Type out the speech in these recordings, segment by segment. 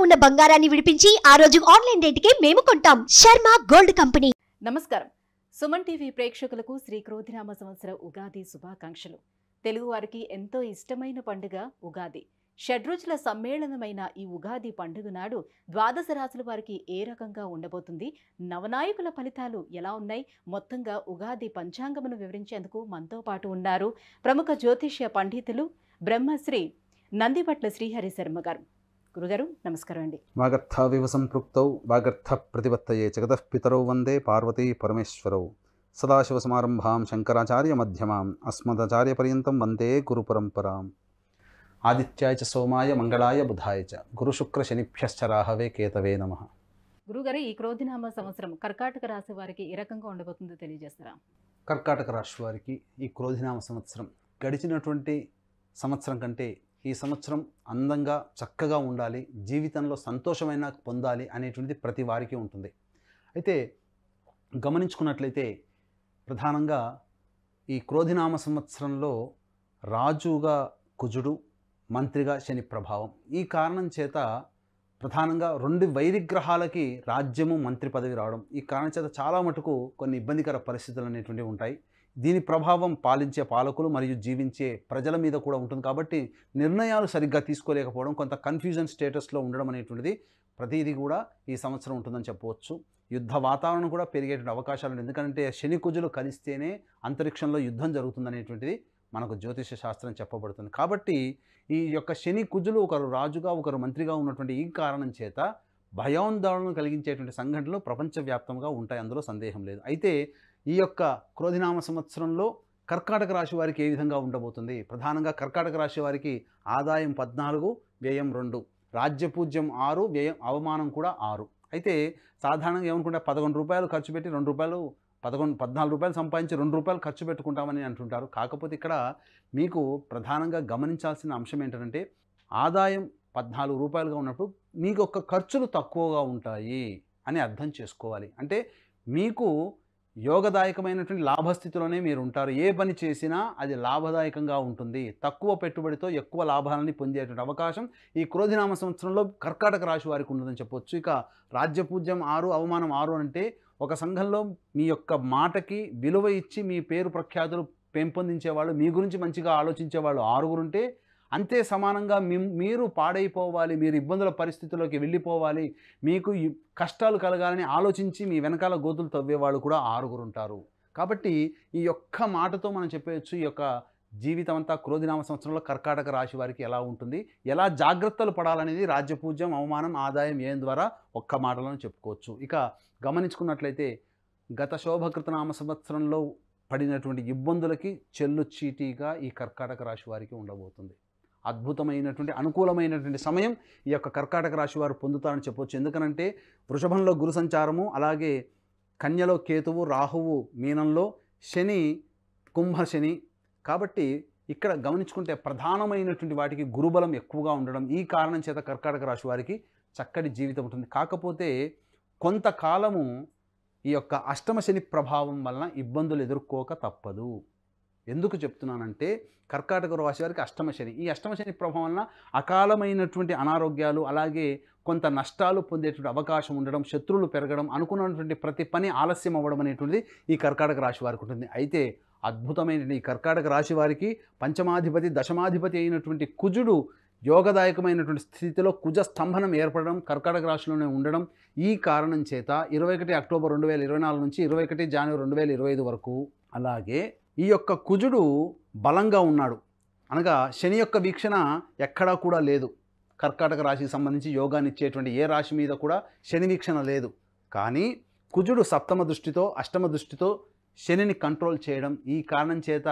ఉన్న బంగారాన్ని విడిపించి ఆ రోజు ఆన్లైన్ రేటుకే మేము కొంటాం. Sharma gold company. నమస్కారం. సుమన్ టీవీ ప్రేక్షకులకు శ్రీ క్రోధినామ సంవత్సర ఉగాది శుభాకాంక్షలు. తెలుగు వారికి ఎంతో ఇష్టమైన పండుగ ఉగాది. షడ్రుచుల సమ్మేళనమైన ఈ ఉగాది పండుగ నాడు ద్వాదశ రాశుల వారికి ఏ రకంగా ఉండబోతుంది, నవనాయకుల ఫలితాలు ఎలా ఉన్నాయి, మొత్తంగా ఉగాది పంచాంగమును వివరించేందుకు మనతో పాటు ఉన్నారు ప్రముఖ జ్యోతిష్య పండితులు బ్రహ్మశ్రీ నందిపట్ల శ్రీహరి శర్మ గారు. గురుగారు నమస్కారం అండి. వాగర్థావివ సంపృక్తౌ వాగర్థ ప్రతిపత్తయే జగతః పితరౌ వందే పార్వతీ పరమేశ్వరౌ సదాశివసమారంభాం శంకరాచార్య మధ్యమాం అస్మదాచార్య పర్యంతం వందే గురు పరంపరాం. ఆదిత్యాయ చ సోమాయ మంగళాయ బుధాయ చ గురు శుక్ర శనిభ్యశ్చ రాహవే కేతవే నమః. గురుగారు, ఈ క్రోధినామ సంవత్సరం కర్కాటక రాశి వారికి ఏ రకంగా ఉండబోతుందో తెలియజేస్తారా? కర్కాటక రాశి వారికి ఈ క్రోధినామ సంవత్సరం గడిచినటువంటి సంవత్సరం కంటే ఈ సంవత్సరం అందంగా చక్కగా ఉండాలి, జీవితంలో సంతోషమైన పొందాలి అనేటువంటిది ప్రతి వారికి ఉంటుంది. అయితే గమనించుకున్నట్లయితే ప్రధానంగా ఈ క్రోధినామ సంవత్సరంలో రాజుగా కుజుడు, మంత్రిగా శని ప్రభావం. ఈ కారణం చేత ప్రధానంగా రెండు వైరిగ్రహాలకి రాజ్యము మంత్రి పదవి రావడం, ఈ కారణం చేత చాలా మటుకు కొన్ని ఇబ్బందికర పరిస్థితులు అనేటువంటివి ఉంటాయి. దీని ప్రభావం పాలించే పాలకులు మరియు జీవించే ప్రజల మీద కూడా ఉంటుంది. కాబట్టి నిర్ణయాలు సరిగ్గా తీసుకోలేకపోవడం, కొంత కన్ఫ్యూజన్ స్టేటస్లో ఉండడం అనేటువంటిది ప్రతిదీ కూడా ఈ సంవత్సరం ఉంటుందని చెప్పవచ్చు. యుద్ధ వాతావరణం కూడా పెరిగేటువంటి అవకాశాలు ఉన్నాయి. ఎందుకంటే శని కుజులు కలిస్తేనే అంతరిక్షంలో యుద్ధం జరుగుతుందనేటువంటిది మనకు జ్యోతిష శాస్త్రం చెప్పబడుతుంది. కాబట్టి ఈ యొక్క శని కుజులు ఒకరు రాజుగా ఒకరు మంత్రిగా ఉన్నటువంటి ఈ కారణం చేత భయాందోళన కలిగించేటువంటి సంఘటనలు ప్రపంచవ్యాప్తంగా ఉంటాయి, అందులో సందేహం లేదు. అయితే ఈ యొక్క క్రోధినామ సంవత్సరంలో కర్కాటక రాశి వారికి ఏ విధంగా ఉండబోతుంది? ప్రధానంగా కర్కాటక రాశి వారికి ఆదాయం 14, వ్యయం 2, రాజ్యపూజ్యం 6, వ్యయం అవమానం కూడా 6. అయితే సాధారణంగా ఏమనుకుంటే 11 రూపాయలు ఖర్చు పెట్టి 2 రూపాయలు 14 రూపాయలు సంపాదించి 2 రూపాయలు ఖర్చు పెట్టుకుంటామని అంటుంటారు. కాకపోతే ఇక్కడ మీకు ప్రధానంగా గమనించాల్సిన అంశం ఏంటంటే ఆదాయం 14 రూపాయలుగా ఉన్నప్పుడు మీకు ఒక ఖర్చులు తక్కువగా ఉంటాయి అని అర్థం చేసుకోవాలి. అంటే మీకు యోగదాయకమైనటువంటి లాభస్థితిలోనే మీరు ఉంటారు. ఏ పని చేసినా అది లాభదాయకంగా ఉంటుంది. తక్కువ పెట్టుబడితో ఎక్కువ లాభాలని పొందేటువంటి అవకాశం ఈ క్రోధినామ సంవత్సరంలో కర్కాటక రాశి వారికి ఉంటుందని చెప్పొచ్చు. ఇక రాజ్యపూజ్యం 6, అవమానం 6 అంటే ఒక సంఘంలో మీ యొక్క మాటకి విలువ ఇచ్చి మీ పేరు ప్రఖ్యాతులు పెంపొందించేవాళ్ళు, మీ గురించి మంచిగా ఆలోచించేవాళ్ళు 6 ఉంటే, అంతే సమానంగా మీరు పాడైపోవాలి, మీరు ఇబ్బందుల పరిస్థితుల్లోకి వెళ్ళిపోవాలి, మీకు కష్టాలు కలగాలని ఆలోచించి మీ వెనకాల గోతులు తవ్వేవాళ్ళు కూడా 6 ఉంటారు. కాబట్టి ఈ యొక్క మాటతో మనం చెప్పవచ్చు ఈ యొక్క జీవితం అంతా క్రోధినామ సంవత్సరంలో కర్కాటక రాశి వారికి ఎలా ఉంటుంది, ఎలా జాగ్రత్తలు పడాలనేది రాజ్యపూజ్యం, అవమానం, ఆదాయం ఏం ద్వారా ఒక్క మాటలను చెప్పుకోవచ్చు. ఇక గమనించుకున్నట్లయితే గత శోభకృతనామ సంవత్సరంలో పడినటువంటి ఇబ్బందులకి చెల్లు చీటీగా ఈ కర్కాటక రాశి వారికి ఉండబోతుంది. అద్భుతమైనటువంటి అనుకూలమైనటువంటి సమయం ఈ యొక్క కర్కాటక రాశి వారు పొందుతారని చెప్పవచ్చు. ఎందుకనంటే వృషభంలో గురు సంచారము, అలాగే కన్యలో కేతువు, రాహువు మీనంలో, శని కుంభ శని. కాబట్టి ఇక్కడ గమనించుకుంటే ప్రధానమైనటువంటి వాటికి గురుబలం ఎక్కువగా ఉండడం, ఈ కారణం చేత కర్కాటక రాశి వారికి చక్కటి జీవితం ఉంటుంది. కాకపోతే కొంతకాలము ఈ యొక్క అష్టమ శని ప్రభావం వలన ఇబ్బందులు ఎదుర్కోక తప్పదు. ఎందుకు చెప్తున్నానంటే కర్కాటక రాశి వారికి అష్టమ శని, ఈ అష్టమ శని ప్రభావం వలన అకాలమైనటువంటి అనారోగ్యాలు, అలాగే కొంత నష్టాలు పొందేటువంటి అవకాశం ఉండడం, శత్రువులు పెరగడం, అనుకున్నటువంటి ప్రతి పని ఆలస్యం అవ్వడం అనేటువంటిది ఈ కర్కాటక రాశి వారికి ఉంటుంది. అయితే అద్భుతమైన ఈ కర్కాటక రాశి వారికి పంచమాధిపతి, దశమాధిపతి అయినటువంటి కుజుడు యోగదాయకమైనటువంటి స్థితిలో కుజ స్తంభనం ఏర్పడడం, కర్కాటక రాశిలోనే ఉండడం, ఈ కారణం చేత 21 అక్టోబర్ 2024 నుంచి 21 జనవరి 2025 వరకు, అలాగే ఈ యొక్క కుజుడు బలంగా ఉన్నాడు, అనగా శని యొక్క వీక్షణ ఎక్కడా కూడా లేదు. కర్కాటక రాశికి సంబంధించి యోగాన్ని ఇచ్చేటువంటి ఏ రాశి మీద కూడా శని వీక్షణ లేదు. కానీ కుజుడు సప్తమ దృష్టితో, అష్టమ దృష్టితో శనిని కంట్రోల్ చేయడం, ఈ కారణం చేత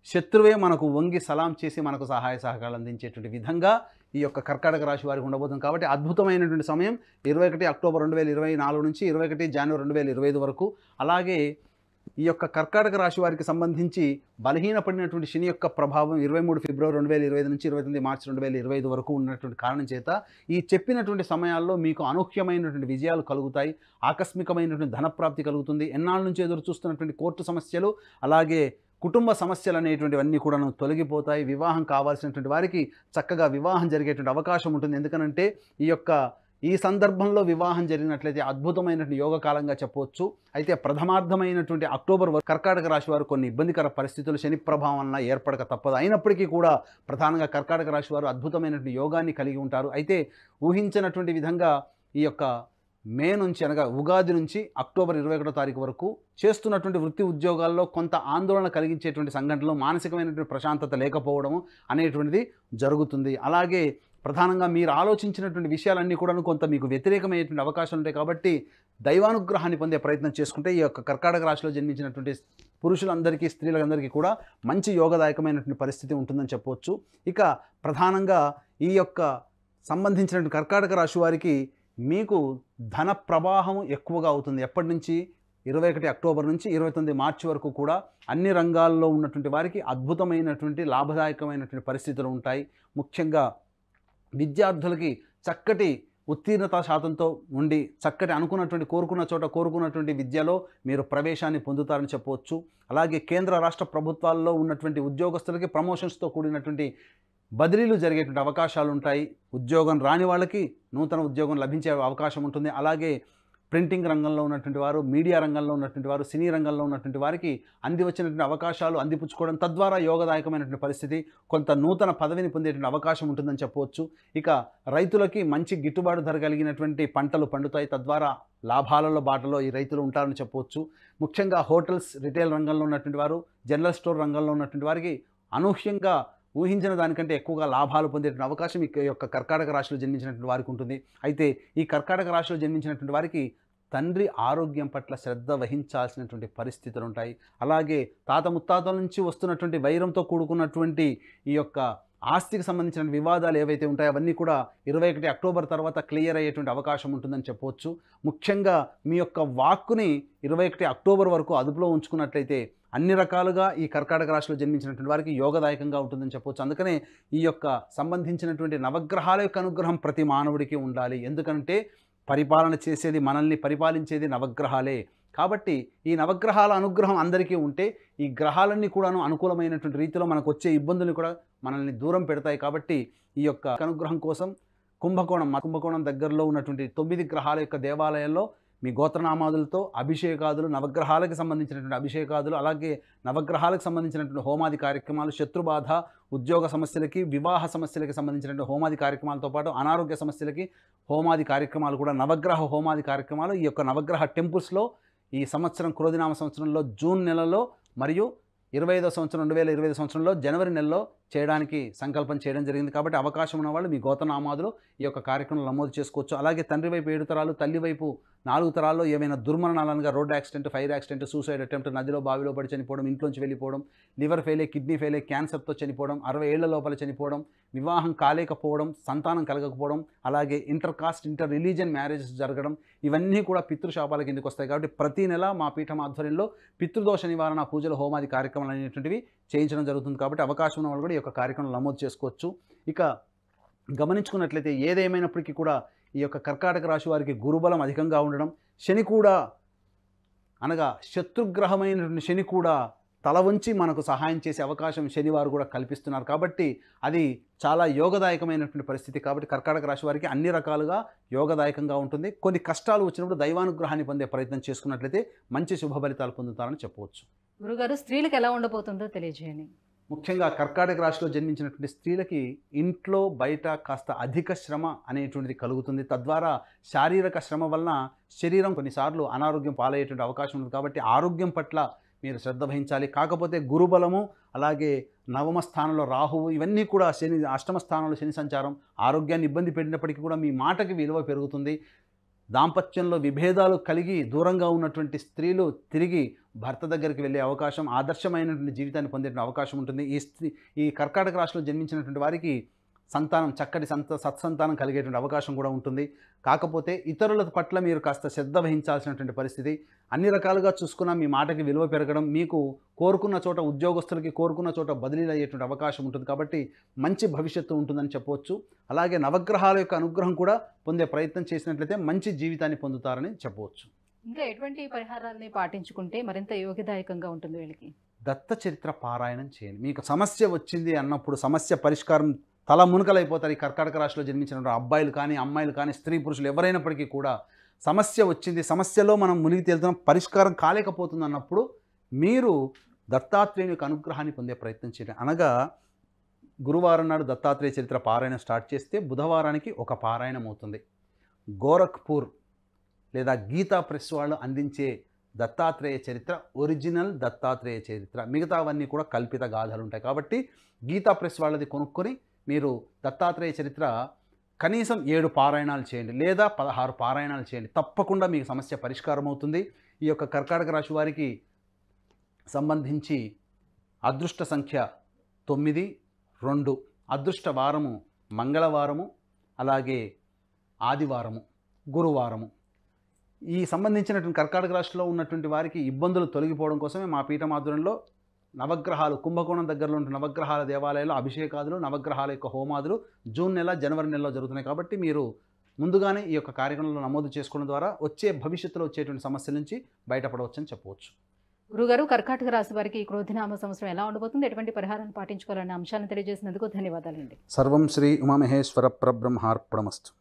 శత్రువే మనకు వంగి సలాం చేసి మనకు సహాయ సహకారాలు అందించేటువంటి విధంగా ఈ యొక్క కర్కాటక రాశి వారికి ఉండబోతుంది. కాబట్టి అద్భుతమైనటువంటి సమయం 21 అక్టోబర్ 2024 నుంచి 21 జనవరి 2025 వరకు. అలాగే ఈ యొక్క కర్కాటక రాశి వారికి సంబంధించి బలహీనపడినటువంటి శని యొక్క ప్రభావం 23 ఫిబ్రవరి 2025 నుంచి 29 మార్చి 2025 వరకు ఉన్నటువంటి కారణం చేత ఈ చెప్పినటువంటి సమయాల్లో మీకు అనూహ్యమైనటువంటి విజయాలు కలుగుతాయి, ఆకస్మికమైనటువంటి ధనప్రాప్తి కలుగుతుంది. ఎన్నాళ్ళ నుంచి ఎదురు చూస్తున్నటువంటి కోర్టు సమస్యలు, అలాగే కుటుంబ సమస్యలు అనేటువంటివన్నీ కూడా తొలగిపోతాయి. వివాహం కావాల్సినటువంటి వారికి చక్కగా వివాహం జరిగేటువంటి అవకాశం ఉంటుంది. ఎందుకనంటే ఈ యొక్క ఈ సందర్భంలో వివాహం జరిగినట్లయితే అద్భుతమైనటువంటి యోగకాలంగా చెప్పవచ్చు. అయితే ప్రథమార్థమైనటువంటి అక్టోబర్ వరకు కర్కాటక రాశి వారు కొన్ని ఇబ్బందికర పరిస్థితులు శని ప్రభావం వలన ఏర్పడక తప్పదు. అయినప్పటికీ కూడా ప్రధానంగా కర్కాటక రాశి వారు అద్భుతమైనటువంటి యోగాన్ని కలిగి ఉంటారు. అయితే ఊహించినటువంటి విధంగా ఈ యొక్క మే నుంచి అనగా ఉగాది నుంచి అక్టోబర్ 21వ తారీఖు వరకు చేస్తున్నటువంటి వృత్తి ఉద్యోగాల్లో కొంత ఆందోళన కలిగించేటువంటి సంఘటనలు, మానసికమైనటువంటి ప్రశాంతత లేకపోవడము అనేటువంటిది జరుగుతుంది. అలాగే ప్రధానంగా మీరు ఆలోచించినటువంటి విషయాలన్నీ కూడా కొంత మీకు వ్యతిరేకమైనటువంటి అవకాశాలు ఉంటాయి. కాబట్టి దైవానుగ్రహాన్ని పొందే ప్రయత్నం చేసుకుంటే ఈ యొక్క కర్కాటక రాశిలో జన్మించినటువంటి పురుషులందరికీ, స్త్రీలందరికీ కూడా మంచి యోగదాయకమైనటువంటి పరిస్థితి ఉంటుందని చెప్పవచ్చు. ఇక ప్రధానంగా ఈ యొక్క సంబంధించినటువంటి కర్కాటక రాశి వారికి మీకు ధన ప్రవాహం ఎక్కువగా అవుతుంది. ఎప్పటి నుంచి? 21 అక్టోబర్ నుంచి 29 మార్చి వరకు కూడా అన్ని రంగాల్లో ఉన్నటువంటి వారికి అద్భుతమైనటువంటి లాభదాయకమైనటువంటి పరిస్థితులు ఉంటాయి. ముఖ్యంగా విద్యార్థులకి చక్కటి ఉత్తీర్ణత శాతంతో ఉండి చక్కటి అనుకున్నటువంటి కోరుకున్నటువంటి విద్యలో మీరు ప్రవేశాన్ని పొందుతారని చెప్పవచ్చు. అలాగే కేంద్ర రాష్ట్ర ప్రభుత్వాల్లో ఉన్నటువంటి ఉద్యోగస్తులకి ప్రమోషన్స్తో కూడినటువంటి బదిలీలు జరిగేటువంటి అవకాశాలు ఉంటాయి. ఉద్యోగం రాని వాళ్ళకి నూతన ఉద్యోగం లభించే అవకాశం ఉంటుంది. అలాగే ప్రింటింగ్ రంగంలో ఉన్నటువంటి వారు, మీడియా రంగంలో ఉన్నటువంటి వారు, సినీ రంగంలో ఉన్నటువంటి వారికి అంది వచ్చినటువంటి అవకాశాలు అందిపుచ్చుకోవడం, తద్వారా యోగదాయకమైనటువంటి పరిస్థితి, కొంత నూతన పదవిని పొందేటువంటి అవకాశం ఉంటుందని చెప్పవచ్చు. ఇక రైతులకి మంచి గిట్టుబాటు ధర కలిగినటువంటి పంటలు పండుతాయి. తద్వారా లాభాలలో బాటలో ఈ రైతులు ఉంటారని చెప్పవచ్చు. ముఖ్యంగా హోటల్స్, రిటైల్ రంగంలో ఉన్నటువంటి వారు, జనరల్ స్టోర్ రంగంలో ఉన్నటువంటి వారికి అనూహ్యంగా ఊహించిన దానికంటే ఎక్కువగా లాభాలు పొందేటువంటి అవకాశం ఈ యొక్క కర్కాటక రాశిలో జన్మించినటువంటి వారికి ఉంటుంది. అయితే ఈ కర్కాటక రాశిలో జన్మించినటువంటి వారికి తండ్రి ఆరోగ్యం పట్ల శ్రద్ధ వహించాల్సినటువంటి పరిస్థితులు ఉంటాయి. అలాగే తాత ముత్తాతల నుంచి వస్తున్నటువంటి వైరంతో కూడుకున్నటువంటి ఈ యొక్క ఆస్తికి సంబంధించిన వివాదాలు ఏవైతే ఉంటాయో అవన్నీ కూడా 21 అక్టోబర్ తర్వాత క్లియర్ అయ్యేటువంటి అవకాశం ఉంటుందని చెప్పవచ్చు. ముఖ్యంగా మీ యొక్క వాక్కుని 21 అక్టోబర్ వరకు అదుపులో ఉంచుకున్నట్లయితే అన్ని రకాలుగా ఈ కర్కాటక రాశిలో జన్మించినటువంటి వారికి యోగదాయకంగా ఉంటుందని చెప్పవచ్చు. అందుకనే ఈ యొక్క సంబంధించినటువంటి నవగ్రహాల యొక్క అనుగ్రహం ప్రతి మానవుడికి ఉండాలి. ఎందుకంటే పరిపాలన చేసేది, మనల్ని పరిపాలించేది నవగ్రహాలే. కాబట్టి ఈ నవగ్రహాల అనుగ్రహం అందరికీ ఉంటే ఈ గ్రహాలన్నీ కూడాను అనుకూలమైనటువంటి రీతిలో మనకు వచ్చే ఇబ్బందులు కూడా మనల్ని దూరం పెడతాయి. కాబట్టి ఈ యొక్క అనుగ్రహం కోసం కుంభకోణం దగ్గరలో ఉన్నటువంటి 9 గ్రహాల యొక్క దేవాలయాల్లో మీ గోత్రనామాదులతో అభిషేకాదులు, నవగ్రహాలకు సంబంధించినటువంటి అభిషేకాదులు, అలాగే నవగ్రహాలకు సంబంధించినటువంటి హోమాది కార్యక్రమాలు, శత్రుబాధ, ఉద్యోగ సమస్యలకి, వివాహ సమస్యలకి సంబంధించినటువంటి హోమాది కార్యక్రమాలతో పాటు అనారోగ్య సమస్యలకి హోమాది కార్యక్రమాలు కూడా, నవగ్రహ హోమాది కార్యక్రమాలు ఈ యొక్క నవగ్రహ టెంపుల్స్లో ఈ సంవత్సరం క్రోధినామ సంవత్సరంలో జూన్ నెలలో మరియు 2025 సంవత్సరంలో జనవరి నెలలో చేయడానికి సంకల్పం చేయడం జరిగింది. కాబట్టి అవకాశం ఉన్న వాళ్ళు మీ గోత్రనామాదులు ఈ యొక్క కార్యక్రమం నమోదు చేసుకోవచ్చు. అలాగే తండ్రి వైపు 7 తరాలు, తల్లి వైపు 4 తరాల్లో ఏమైనా దుర్మరణాలనగా road accident, fire accident, suicide attempt, నదిలో బావిలో పడి చనిపోవడం, ఇంట్లోంచి వెళ్ళిపోవడం, లివర్ ఫెయిలే, కిడ్నీ ఫెయిలే, క్యాన్సర్తో చనిపోవడం, 60 ఏళ్ల లోపల చనిపోవడం, వివాహం కాలేకపోవడం, సంతానం కలగకపోవడం, అలాగే ఇంటర్ రిలీజియన్ మ్యారేజెస్ జరగడం, ఇవన్నీ కూడా పితృశాపాల కిందకి వస్తాయి. కాబట్టి ప్రతి నెల మా పీఠం ఆధ్వర్యంలో పితృదోష నివారణ పూజలు, హోమాది కార్యక్రమాలు అనేటువంటివి చేయించడం జరుగుతుంది. కాబట్టి అవకాశం ఉన్న వాళ్ళు కూడా ఈ యొక్క కార్యక్రమం నమోదు చేసుకోవచ్చు. ఇక గమనించుకున్నట్లయితే ఏదేమైనప్పటికీ కూడా ఈ యొక్క కర్కాటక రాశి వారికి గురుబలం అధికంగా ఉండడం, శని కూడా అనగా శత్రుగ్రహమైనటువంటి శని కూడా తల వంచి మనకు సహాయం చేసే అవకాశం శనివారు కూడా కల్పిస్తున్నారు. కాబట్టి అది చాలా యోగదాయకమైనటువంటి పరిస్థితి. కాబట్టి కర్కాటక రాశి వారికి అన్ని రకాలుగా యోగదాయకంగా ఉంటుంది. కొన్ని కష్టాలు వచ్చినప్పుడు దైవానుగ్రహాన్ని పొందే ప్రయత్నం చేసుకున్నట్లయితే మంచి శుభ ఫలితాలు పొందుతారని చెప్పవచ్చు. గురుగారు, స్త్రీలకు ఎలా ఉండబోతుందో తెలియజేయండి. ముఖ్యంగా కర్కాటక రాశిలో జన్మించినటువంటి స్త్రీలకి ఇంట్లో బయట కాస్త అధిక శ్రమ అనేటువంటిది కలుగుతుంది. తద్వారా శారీరక శ్రమ వలన శరీరం కొన్నిసార్లు అనారోగ్యం పాలయ్యేటువంటి అవకాశం ఉంది. కాబట్టి ఆరోగ్యం పట్ల మీరు శ్రద్ధ వహించాలి. కాకపోతే గురుబలము, అలాగే నవమ స్థానంలో రాహువు, ఇవన్నీ కూడా శని, అష్టమ స్థానంలో శని సంచారం ఆరోగ్యాన్ని ఇబ్బంది పెట్టినప్పటికీ కూడా మీ మాటకి విలువ పెరుగుతుంది. దాంపత్యంలో విభేదాలు కలిగి దూరంగా ఉన్నటువంటి స్త్రీలు తిరిగి భర్త దగ్గరికి వెళ్ళే అవకాశం, ఆదర్శమైనటువంటి జీవితాన్ని పొందే అవకాశం ఉంటుంది. ఈ కర్కాటక రాశిలో జన్మించినటువంటి వారికి సంతానం, చక్కటి సత్సంతానం కలిగేటువంటి అవకాశం కూడా ఉంటుంది. కాకపోతే ఇతరుల పట్ల మీరు కాస్త శ్రద్ధ వహించాల్సినటువంటి పరిస్థితి. అన్ని రకాలుగా చూసుకున్నా మీ మాటకి విలువ పెరగడం, మీకు కోరుకున్న చోట ఉద్యోగస్తులకి కోరుకున్న చోట బదిలీలు అయ్యేటువంటి అవకాశం ఉంటుంది. కాబట్టి మంచి భవిష్యత్తు ఉంటుందని చెప్పవచ్చు. అలాగే నవగ్రహాల యొక్క అనుగ్రహం కూడా పొందే ప్రయత్నం చేసినట్లయితే మంచి జీవితాన్ని పొందుతారని చెప్పవచ్చు. ఇంకా ఎటువంటి పరిహారాలని పాటించుకుంటే మరింత యోగదాయకంగా ఉంటుంది వీళ్ళకి? దత్త చరిత్ర పారాయణం చేయండి. మీకు సమస్య వచ్చింది అన్నప్పుడు సమస్య పరిష్కారం తల మునకలైపోతారు. ఈ కర్కాటక రాశిలో జన్మించిన అబ్బాయిలు కానీ అమ్మాయిలు కానీ స్త్రీ పురుషులు ఎవరైనప్పటికీ కూడా సమస్య వచ్చింది, సమస్యలో మనం మునిగి తేలుతున్నాం, పరిష్కారం కాలేకపోతుంది అన్నప్పుడు మీరు దత్తాత్రేయుని యొక్క అనుగ్రహాన్ని పొందే ప్రయత్నం చేయండి. అనగా గురువారం నాడు దత్తాత్రేయ చరిత్ర పారాయణ స్టార్ట్ చేస్తే బుధవారానికి ఒక పారాయణం అవుతుంది. గోరఖ్పూర్ లేదా గీతా ప్రెస్ వాళ్ళు అందించే దత్తాత్రేయ చరిత్ర ఒరిజినల్ దత్తాత్రేయ చరిత్ర, మిగతావన్నీ కూడా కల్పిత గాథలు ఉంటాయి. కాబట్టి గీతా ప్రెస్ వాళ్ళది కొనుక్కొని మీరు దత్తాత్రేయ చరిత్ర కనీసం 7 పారాయణాలు చేయండి లేదా 16 పారాయణాలు చేయండి. తప్పకుండా మీకు సమస్య పరిష్కారం అవుతుంది. ఈ యొక్క కర్కాటక రాశి వారికి సంబంధించి అదృష్ట సంఖ్య 9, 2, అదృష్ట వారము మంగళవారము, అలాగే ఆదివారము, గురువారము. ఈ సంబంధించినటువంటి కర్కాటక రాశిలో ఉన్నటువంటి వారికి ఇబ్బందులు తొలగిపోవడం కోసమే మా పీఠం ఆధ్వర్యంలో నవగ్రహాలు, కుంభకోణం దగ్గరలో ఉన్న నవగ్రహాల దేవాలయాల్లో అభిషేకాదులు, నవగ్రహాల యొక్క హోమాదులు జూన్ నెల, జనవరి నెలలో జరుగుతున్నాయి. కాబట్టి మీరు ముందుగానే ఈ యొక్క కార్యక్రమంలో నమోదు చేసుకోవడం ద్వారా భవిష్యత్తులో వచ్చేటువంటి సమస్యల నుంచి బయటపడవచ్చని చెప్పవచ్చు. గురుగారు, కర్కాటక రాశి వారికి ఈ క్రోధినామ సంవత్సరం ఎలా ఉండబోతుంది, ఎటువంటి పరిహారాన్ని పాటించుకోవాలనే అంశాన్ని తెలియజేసినందుకు ధన్యవాదాలండి. సర్వం శ్రీ ఉమామహేశ్వర పరబ్రహ్మార్పణమస్తు.